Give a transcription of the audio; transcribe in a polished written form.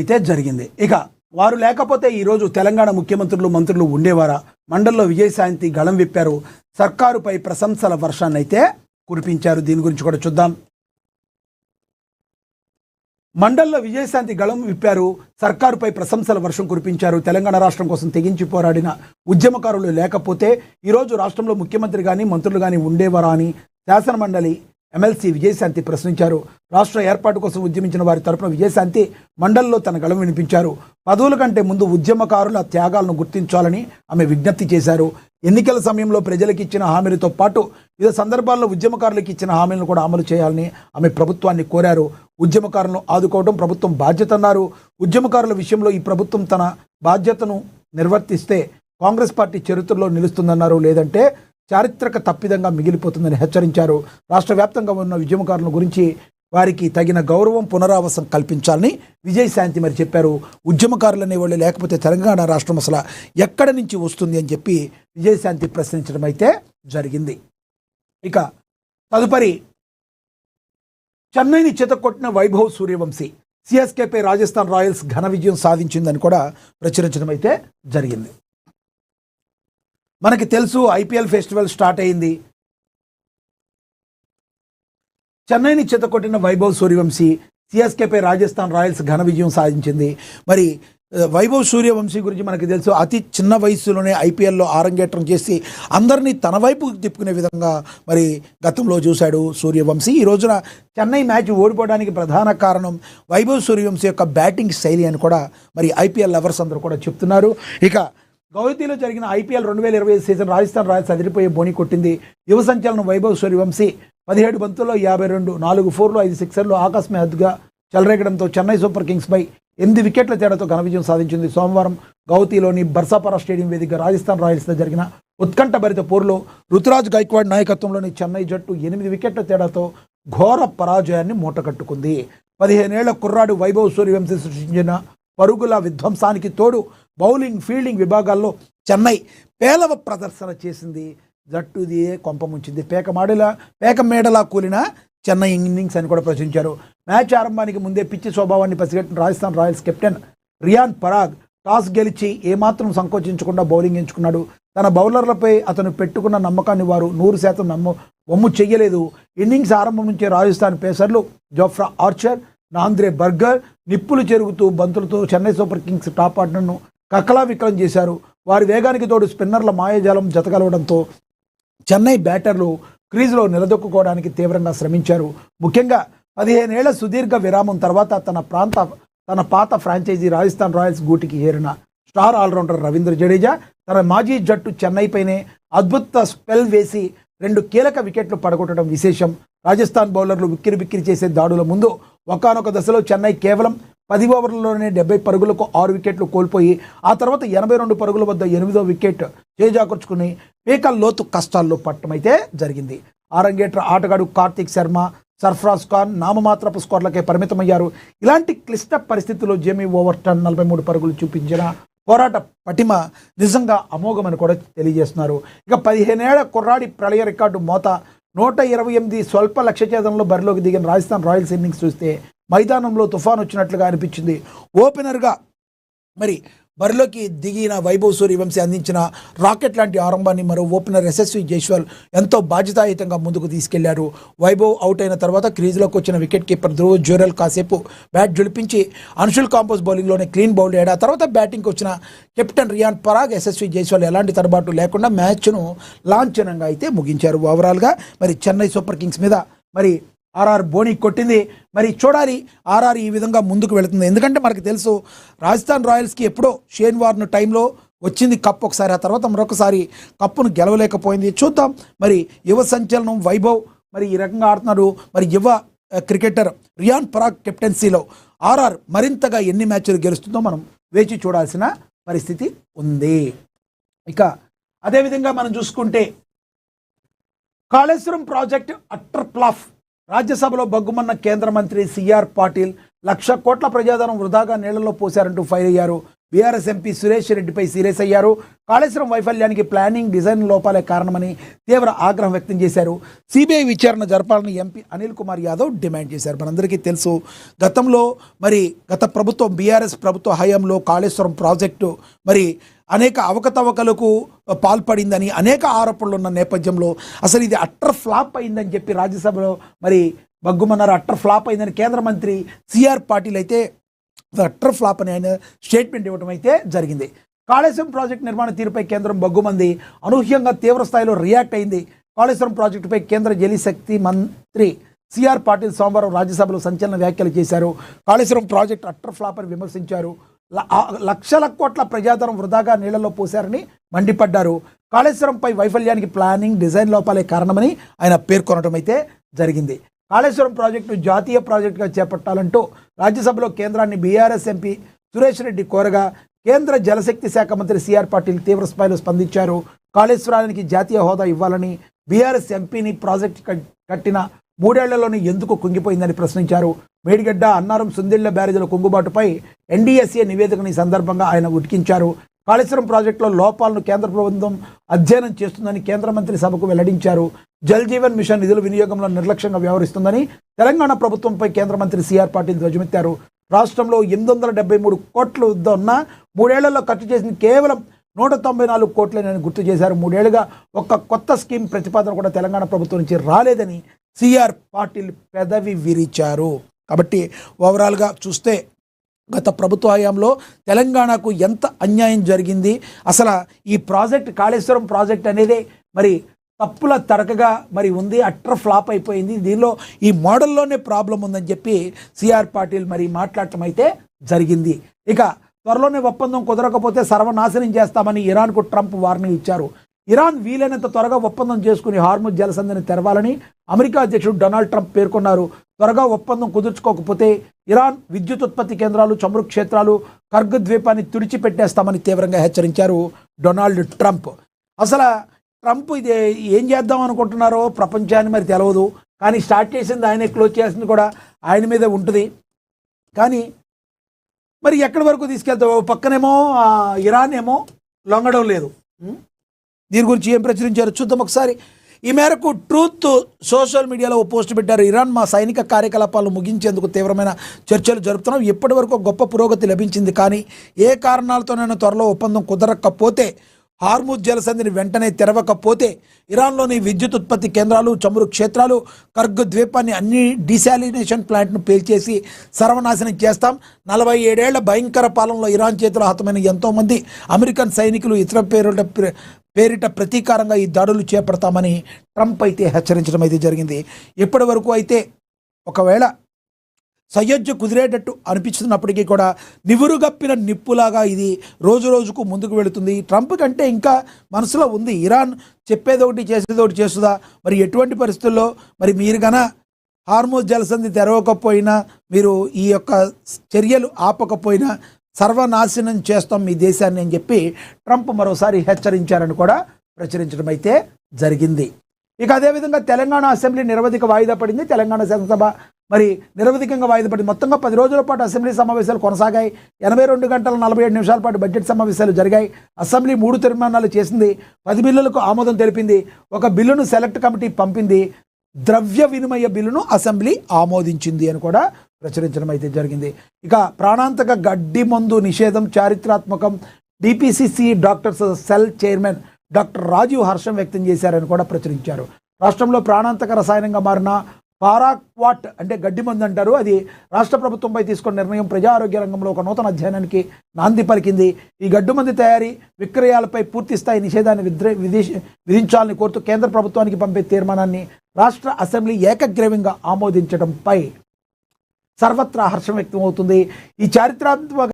అయితే జరిగింది. ఇక వారు లేకపోతే ఈరోజు తెలంగాణ ముఖ్యమంత్రులు మంత్రులు ఉండేవారా? మండల్లో విజయశాంతి గళం విప్పారు. సర్కారుపై ప్రశంసల వర్షాన్ని అయితే కురిపించారు. దీని గురించి కూడా చూద్దాం. మండల్లో విజయశాంతి గళం విప్పారు. సర్కారుపై ప్రశంసల వర్షం కురిపించారు. తెలంగాణ రాష్ట్రం కోసం తెగించి పోరాడిన ఉద్యమకారులు లేకపోతే ఈరోజు రాష్ట్రంలో ముఖ్యమంత్రి కానీ మంత్రులు కానీ ఉండేవారా అని శాసనమండలి ఎమ్మెల్సీ విజయశాంతి ప్రశ్నించారు. రాష్ట్ర ఏర్పాటు కోసం ఉద్యమించిన వారి తరపున విజయశాంతి మండలిలో తన గళం వినిపించారు. పదవుల కంటే ముందు ఉద్యమకారుల త్యాగాలను గుర్తించాలని ఆమె విజ్ఞప్తి చేశారు. ఎన్నికల సమయంలో ప్రజలకు ఇచ్చిన హామీలతో పాటు వివిధ సందర్భాల్లో ఉద్యమకారులకు ఇచ్చిన హామీలను కూడా అమలు చేయాలని ఆమె ప్రభుత్వాన్ని కోరారు. ఉద్యమకారులను ఆదుకోవడం ప్రభుత్వం బాధ్యత అన్నారు. ఉద్యమకారుల విషయంలో ఈ ప్రభుత్వం తన బాధ్యతను నిర్వర్తిస్తే కాంగ్రెస్ పార్టీ చరిత్రలో నిలుస్తుందన్నారు. లేదంటే చారిత్రక తప్పిదంగా మిగిలిపోతుందని హెచ్చరించారు. రాష్ట్ర వ్యాప్తంగా ఉన్న ఉద్యమకారుల గురించి వారికి తగిన గౌరవం పునరావాసం కల్పించాలని విజయశాంతి మరి చెప్పారు. ఉద్యమకారులు అనేవాళ్ళు లేకపోతే తెలంగాణ రాష్ట్రం అసలు ఎక్కడి నుంచి వస్తుంది అని చెప్పి విజయశాంతి ప్రశ్నించడం అయితే జరిగింది. ఇక తదుపరి చెన్నైని చితకొట్టిన వైభవ్ సూర్యవంశీ సిఎస్కేపై రాజస్థాన్ రాయల్స్ ఘన విజయం సాధించిందని కూడా ప్రచురించడం అయితే జరిగింది. మనకి తెలుసు ఐపీఎల్ ఫెస్టివల్ స్టార్ట్ అయింది. చెన్నైని చితకొట్టిన వైభవ్ సూర్యవంశీ సిఎస్కేపై రాజస్థాన్ రాయల్స్ ఘన విజయం సాధించింది. మరి వైభవ్ సూర్యవంశీ గురించి మనకి తెలుసు. అతి చిన్న వయసులోనే ఐపీఎల్లో ఆరంగేట్రం చేసి అందరినీ తన వైపు తిప్పుకునే విధంగా మరి గతంలో చూశాడు సూర్యవంశీ. ఈ రోజున చెన్నై మ్యాచ్ ఓడిపోవడానికి ప్రధాన కారణం వైభవ్ సూర్యవంశీ యొక్క బ్యాటింగ్ శైలి అని కూడా మరి ఐపీఎల్ లవర్స్ అందరూ కూడా చెప్తున్నారు. ఇక గౌహతిలో జరిగిన ఐపీఎల్ 2025 సీజన్ రాజస్థాన్ రాయల్స్ అదిరిపోయే బోని కొట్టింది. యువ సంచలనం వైభవ్ సూర్యవంశీ 17 బంతుల్లో 52, 4 4లు 5 6లు ఆకస్మిక హద్దుగా చెలరేగడంతో చెన్నై సూపర్ కింగ్స్పై 8 వికెట్ల తేడాతో ఘన విజయం సాధించింది. సోమవారం గౌహతిలోని బర్సాపరా స్టేడియం వేదికగా రాజస్థాన్ రాయల్స్తో జరిగిన ఉత్కంఠభరిత పోరులో రుతురాజ్ గైక్వాడ్ నాయకత్వంలోని చెన్నై జట్టు 8 వికెట్ల తేడాతో ఘోర పరాజయాన్ని మూటకట్టుకుంది. 15 ఏళ్ల కుర్రాడు వైభవ్ సూర్యవంశీ సృష్టించిన పరుగుల విధ్వంసానికి తోడు బౌలింగ్ ఫీల్డింగ్ విభాగాల్లో చెన్నై పేలవ ప్రదర్శన చేసింది. జట్టుది కొంప ముంచింది. పేక మేడలా కూలిన చెన్నై ఇన్నింగ్స్ అని కూడా ప్రశ్నించారు. మ్యాచ్ ఆరంభానికి ముందే పిచ్చి స్వభావాన్ని పసిగట్టిన Rajasthan Royals captain Riyan Parag toss గెలిచి ఏమాత్రం సంకోచించకుండా బౌలింగ్ ఎంచుకున్నాడు. తన బౌలర్లపై అతను పెట్టుకున్న నమ్మకాన్ని వారు 100% వమ్ము చెయ్యలేదు. ఇన్నింగ్స్ ఆరంభం నుంచే రాజస్థాన్ పేసర్లు జోఫ్రా ఆర్చర్, నాంద్రే బర్గర్ నిప్పులు చెరుగుతూ బంతులతో చెన్నై సూపర్ కింగ్స్ టాప్ ఆర్డర్ను కకలావికలం చేశారు. వారి వేగానికి తోడు స్పిన్నర్ల మాయాజాలం జతకలవడంతో చెన్నై బ్యాటర్లు క్రీజులో నిలదొక్కుకోవడానికి తీవ్రంగా శ్రమించారు. ముఖ్యంగా 15 ఏళ్ల సుదీర్ఘ విరామం తర్వాత తన పాత ఫ్రాంచైజీ రాజస్థాన్ రాయల్స్ గూటికి చేరిన స్టార్ ఆల్రౌండర్ రవీంద్ర జడేజా తన మాజీ జట్టు చెన్నైపైనే అద్భుత స్పెల్ వేసి 2 కీలక వికెట్లు పడగొట్టడం విశేషం. రాజస్థాన్ బౌలర్లు బిక్కిరి చేసే దాడుల ముందు ఒకానొక దశలో చెన్నై కేవలం 10 ఓవర్లలోనే 70 పరుగులకు 6 వికెట్లు కోల్పోయి ఆ తర్వాత 82 పరుగుల వద్ద 8వ వికెట్ చేజాకర్చుకుని పీకల్ లోతు కష్టాల్లో పట్టమైతే జరిగింది. ఆరంగేట్ర ఆటగాడు కార్తిక్ శర్మ, సర్ఫరాజ్ ఖాన్ నామమాత్రపు స్కోర్లకే పరిమితమయ్యారు. ఇలాంటి క్లిష్ట పరిస్థితుల్లో జేమీ ఓవర్టన్ 43 పరుగులు చూపించిన పోరాట పటిమ నిజంగా అమోఘమని కూడా తెలియజేస్తున్నారు. ఇక 15 ఏళ్ల కుర్రాడి ప్రళయ రికార్డు మోత 128 స్వల్ప లక్ష్య ఛేదనలో బరిలోకి దిగిన రాజస్థాన్ రాయల్స్ ఇన్నింగ్స్ చూస్తే మైదానంలో తుఫాన్ వచ్చినట్లుగా అనిపించింది. ఓపెనర్గా మరి బరిలోకి దిగిన వైభవ్ సూర్యవంశీ అందించిన రాకెట్ లాంటి ఆరంభాన్ని మరో ఓపెనర్ యశస్వి జైస్వాల్ ఎంతో బాధ్యతాయుతంగా ముందుకు తీసుకెళ్లారు. వైభవ్ అవుట్ అయిన తర్వాత క్రీజులోకి వచ్చిన వికెట్ కీపర్ ధ్రువ్ జురెల్ కాసేపు బ్యాట్ జుడిపించి అన్షుల్ కాంపోజ్ బౌలింగ్లోనే క్లీన్ బౌల్డ్ అయ్యాడు. ఆ తర్వాత బ్యాటింగ్కి వచ్చిన కెప్టెన్ రియాన్ పరాగ్, యశస్వి జైస్వాల్ ఎలాంటి తడబాటు లేకుండా మ్యాచ్ను లాంఛనంగా అయితే ముగించారు. ఓవరాల్గా మరి చెన్నై సూపర్ కింగ్స్ మీద మరి ఆర్ఆర్ బోని కొట్టింది. మరి చూడాలి ఆర్ఆర్ ఈ విధంగా ముందుకు వెళుతుంది. ఎందుకంటే మనకు తెలుసు రాజస్థాన్ రాయల్స్కి ఎప్పుడో షేన్ వార్న్ టైంలో వచ్చింది కప్ ఒకసారి, ఆ తర్వాత మరొకసారి కప్పును గెలవలేకపోయింది. చూద్దాం మరి యువ సంచలనం వైభవ్ మరి ఈ రకంగా ఆడుతున్నారు. మరి యువ క్రికెటర్ రియాన్ పరాగ్ కెప్టెన్సీలో ఆర్ఆర్ మరింతగా ఎన్ని మ్యాచ్లు గెలుస్తుందో మనం వేచి చూడాల్సిన పరిస్థితి ఉంది. ఇక అదేవిధంగా మనం చూసుకుంటే కాళేశ్వరం ప్రాజెక్ట్ అట్టర్ ఫ్లాప్. రాజ్యసభలో బగ్గుమన్న కేంద్ర మంత్రి సిఆర్ పాటిల్ 1,00,00,000 కోట్ల ప్రజాధనం వృధాగా నీళ్లలో పోశారంటూ ఫైర్ అయ్యారు. బీఆర్ఎస్ ఎంపీ సురేష్ రెడ్డిపై సీరియస్ అయ్యారు. కాళేశ్వరం వైఫల్యానికి ప్లానింగ్, డిజైన్ లోపాలే కారణమని తీవ్ర ఆగ్రహం వ్యక్తం చేశారు. సిబిఐ విచారణ జరపాలని ఎంపీ అనిల్ కుమార్ యాదవ్ డిమాండ్ చేశారు. మనందరికీ తెలుసు, గతంలో గత ప్రభుత్వం బీఆర్ఎస్ ప్రభుత్వ హయాంలో కాళేశ్వరం ప్రాజెక్టు అనేక అవకతవకలకు పాల్పడిందని అనేక ఆరోపణలు ఉన్న నేపథ్యంలో అసలు ఇది అట్టర్ ఫ్లాప్ అయిందని చెప్పి రాజ్యసభలో బగ్గుమన్నారు. అట్టర్ ఫ్లాప్ అయిందని కేంద్ర మంత్రి సిఆర్ పాటిల్ అయితే అట్టర్ ఫ్లాప్ అని ఆయన స్టేట్మెంట్ ఇవ్వడం అయితే జరిగింది. కాళేశ్వరం ప్రాజెక్టు నిర్మాణ తీరుపై కేంద్రం బగ్గుమంది అనూహ్యంగా తీవ్ర స్థాయిలో రియాక్ట్ అయింది. కాళేశ్వరం ప్రాజెక్టుపై కేంద్ర జలశక్తి మంత్రి సిఆర్ పాటిల్ సోమవారం రాజ్యసభలో సంచలన వ్యాఖ్యలు చేశారు. కాళేశ్వరం ప్రాజెక్టు అట్టర్ ఫ్లాప్ అని విమర్శించారు. లక్షల కోట్ల ప్రజాధనం వృధాగా నీళ్లలో పోశారని మండిపడ్డారు. కాళేశ్వరంపై వైఫల్యానికి ప్లానింగ్, డిజైన్ లోపాలే కారణమని ఆయన పేర్కొనడం అయితే జరిగింది. కాళేశ్వరం ప్రాజెక్టు జాతీయ ప్రాజెక్టుగా చేపట్టాలంటూ రాజ్యసభలో కేంద్రాన్ని బీఆర్ఎస్ ఎంపీ సురేష్ రెడ్డి కోరగా కేంద్ర జలశక్తి శాఖ మంత్రి సిఆర్ పాటిల్ తీవ్ర స్థాయిలో స్పందించారు. కాళేశ్వరానికి జాతీయ హోదా ఇవ్వాలని బీఆర్ఎస్ ఎంపీని ప్రాజెక్టు కట్టిన 3 ఏళ్లలోనే ఎందుకు కుంగిపోయిందని ప్రశ్నించారు. మేడిగడ్డ, అన్నారం, సుందిళ్ల బ్యారేజీల కుంగుబాటుపై ఎన్డీఎస్ఏ నివేదికను ఈ సందర్భంగా ఆయన ఉటంకించారు. కాళేశ్వరం ప్రాజెక్టులో లోపాలను కేంద్ర ప్రభుత్వం అధ్యయనం చేస్తుందని కేంద్ర మంత్రి సభకు వెల్లడించారు. జల్ జీవన్ మిషన్ నిధుల వినియోగంలో నిర్లక్ష్యంగా వ్యవహరిస్తుందని తెలంగాణ ప్రభుత్వంపై కేంద్ర మంత్రి సిఆర్ పాటిల్ ధ్వజమెత్తారు. రాష్ట్రంలో 873 కోట్ల వద్ద ఉన్న 3 ఏళ్లలో ఖర్చు చేసిన కేవలం 194 కోట్లేనని గుర్తు చేశారు. 3 ఏళ్లుగా ఒక్క కొత్త స్కీమ్ ప్రతిపాదన కూడా తెలంగాణ ప్రభుత్వం నుంచి రాలేదని సిఆర్ పాటిల్ పెదవి విరిచారు. కాబట్టి ఓవరాల్గా చూస్తే గత ప్రభుత్వ హయాంలో తెలంగాణకు ఎంత అన్యాయం జరిగింది, అసలు ఈ ప్రాజెక్ట్ కాళేశ్వరం ప్రాజెక్ట్ అనేది తప్పుల తడకగా ఉంది, అట్టర్ ఫ్లాప్ అయిపోయింది, దీనిలో ఈ మోడల్లోనే ప్రాబ్లం ఉందని చెప్పి సిఆర్ పాటిల్ మాట్లాడటం అయితే జరిగింది. ఇక త్వరలోనే ఒప్పందం కుదరకపోతే సర్వనాశనం చేస్తామని ఇరాన్కు ట్రంప్ వార్నింగ్ ఇచ్చారు. ఇరాన్ వీలైనంత త్వరగా ఒప్పందం చేసుకుని హార్ముజ్ జలసంధిని తెరవాలని అమెరికా అధ్యక్షుడు డొనాల్డ్ ట్రంప్ పేర్కొన్నారు. త్వరగా ఒప్పందం కుదుర్చుకోకపోతే ఇరాన్ విద్యుత్ ఉత్పత్తి కేంద్రాలు, చమురు క్షేత్రాలు, కర్గ్ ద్వీపాన్ని తుడిచిపెట్టేస్తామని తీవ్రంగా హెచ్చరించారు డొనాల్డ్ ట్రంప్. అసలు ట్రంప్ ఇది ఏం చేద్దాం అనుకుంటున్నారో ప్రపంచాన్ని తెలియదు, కానీ స్టార్ట్ చేసింది ఆయనే, క్లోజ్ చేసింది కూడా ఆయన మీదే ఉంటుంది. కానీ ఎక్కడి వరకు తీసుకెళ్తావు? పక్కనేమో ఇరాన్ ఏమో లొంగడం లేదు. దీని గురించి ఏం ప్రచురించారు చూద్దాం ఒకసారి. ఈ మేరకు ట్రూత్ సోషల్ మీడియాలో ఓ పోస్ట్ పెట్టారు. ఇరాన్ మా సైనిక కార్యకలాపాలను ముగించేందుకు తీవ్రమైన చర్చలు జరుపుతున్నాం. ఇప్పటి వరకు గొప్ప పురోగతి లభించింది, కానీ ఏ కారణాలతోనైనా త్వరలో ఒప్పందం కుదరకపోతే, హార్ముజ్ జలసంధిని వెంటనే తెరవకపోతే ఇరాన్లోని విద్యుత్ ఉత్పత్తి కేంద్రాలు, చమురు క్షేత్రాలు, కర్గ్ ద్వీపాన్ని, అన్ని డిసాలినేషన్ ప్లాంట్ను పేల్చేసి సర్వనాశనం చేస్తాం. 47 ఏళ్ల భయంకర పాలనలో ఇరాన్ చేతిలో హతమైన ఎంతోమంది అమెరికన్ సైనికులు ఇతర పేరిట ప్రతీకారంగా ఈ దాడులు చేపడతామని ట్రంప్ అయితే హెచ్చరించడం అయితే జరిగింది. ఇప్పటి వరకు అయితే ఒకవేళ సయోధ్య కుదిరేటట్టు అనిపిస్తున్నప్పటికీ కూడా నివురుగప్పిన నిప్పులాగా ఇది రోజు రోజుకు ముందుకు వెళుతుంది. ట్రంప్ కంటే ఇంకా మనసులో ఉంది, ఇరాన్ చెప్పేదొకటి చేసేదొకటి చేస్తుందా, ఎటువంటి పరిస్థితుల్లో మీరు హార్ముజ్ జలసంధి తెరవకపోయినా, మీరు ఈ యొక్క చర్యలు ఆపకపోయినా సర్వనాశనం చేస్తాం మీ దేశాన్ని అని చెప్పి ట్రంప్ మరోసారి హెచ్చరించారని కూడా ప్రచురించడం అయితే జరిగింది. ఇక అదేవిధంగా తెలంగాణ అసెంబ్లీ నిరవధిక వాయిదా పడింది. తెలంగాణ శాసనసభ నిరవధికంగా వాయిదా పడింది. మొత్తంగా 10 రోజుల పాటు అసెంబ్లీ సమావేశాలు కొనసాగాయి. 82 గంటల 47 నిమిషాల పాటు బడ్జెట్ సమావేశాలు జరిగాయి. అసెంబ్లీ 3 తీర్మానాలు చేసింది. 10 బిల్లులకు ఆమోదం తెలిపింది. ఒక బిల్లును సెలెక్ట్ కమిటీ పంపింది. ద్రవ్య వినిమయ బిల్లును అసెంబ్లీ ఆమోదించింది అని కూడా ప్రచురించడం అయితే జరిగింది. ఇక ప్రాణాంతక గడ్డి మందు నిషేధం చారిత్రాత్మకం. DPCC doctors cell chairman doctor Rajiv హర్షం వ్యక్తం చేశారని కూడా ప్రచురించారు. రాష్ట్రంలో ప్రాణాంతక రసాయనంగా మారిన పారాక్వాట్ అంటే గడ్డి మందు అంటారు, అది రాష్ట్ర ప్రభుత్వంపై తీసుకున్న నిర్ణయం ప్రజా ఆరోగ్య రంగంలో ఒక నూతన అధ్యయనానికి నాంది పలికింది. ఈ గడ్డి మందు తయారీ, విక్రయాలపై పూర్తి స్థాయి నిషేధాన్ని విధించాలని కోరుతూ కేంద్ర ప్రభుత్వానికి పంపే తీర్మానాన్ని రాష్ట్ర అసెంబ్లీ ఏకగ్రీవంగా ఆమోదించడంపై సర్వత్రా హర్షం వ్యక్తం అవుతుంది. ఈ చారిత్రాత్మక